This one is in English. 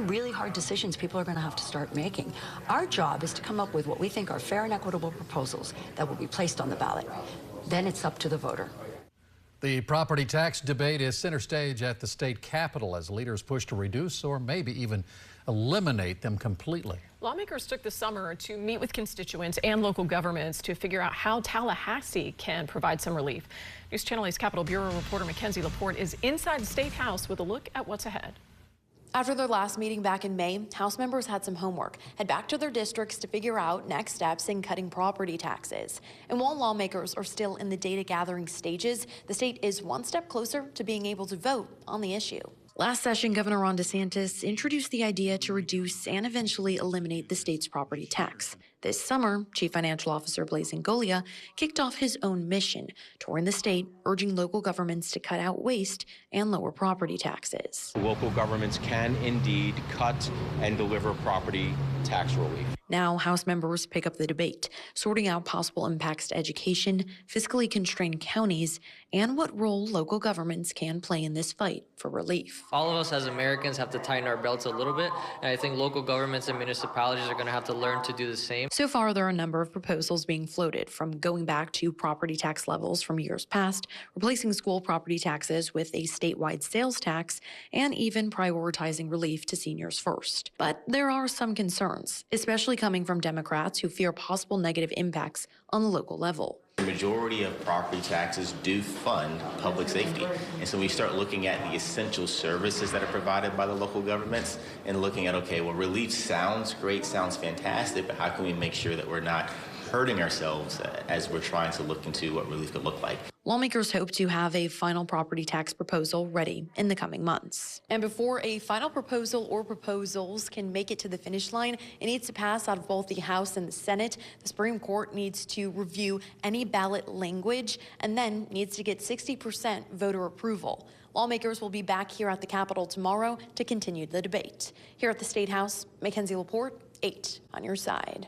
really hard decisions people are going to have to start making. Our job is to come up with what we think are fair and equitable proposals that will be placed on the ballot. Then it's up to the voter. The property tax debate is center stage at the state capitol as leaders push to reduce or maybe even eliminate them completely. Lawmakers took the summer to meet with constituents and local governments to figure out how Tallahassee can provide some relief. News Channel 8's Capitol Bureau reporter Mackenzie Laporte is inside the State House with a look at what's ahead. After their last meeting back in May, House members had some homework. Head back to their districts to figure out next steps in cutting property taxes. And while lawmakers are still in the data gathering stages, the state is one step closer to being able to vote on the issue. Last session, Governor Ron DeSantis introduced the idea to reduce and eventually eliminate the state's property tax. This summer, Chief Financial Officer Blaise Ingoglia kicked off his own mission, touring the state, urging local governments to cut out waste and lower property taxes. Local governments can indeed cut and deliver property tax relief. Now, House members pick up the debate, sorting out possible impacts to education, fiscally constrained counties, and what role local governments can play in this fight for relief. All of us as Americans have to tighten our belts a little bit, and I think local governments and municipalities are going to have to learn to do the same. So far, there are a number of proposals being floated, from going back to property tax levels from years past, replacing school property taxes with a statewide sales tax, and even prioritizing relief to seniors first. But there are some concerns, especially coming from Democrats who fear possible negative impacts on the local level. The majority of property taxes do fund public safety. And so we start looking at the essential services that are provided by the local governments and looking at, okay, well, relief sounds great, sounds fantastic, but how can we make sure that we're not hurting ourselves as we're trying to look into what relief could look like? Lawmakers hope to have a final property tax proposal ready in the coming months. And before a final proposal or proposals can make it to the finish line, it needs to pass out of both the House and the Senate. The Supreme Court needs to review any ballot language and then needs to get 60% voter approval. Lawmakers will be back here at the Capitol tomorrow to continue the debate. Here at the State House, Mackenzie Laporte, 8 on your side.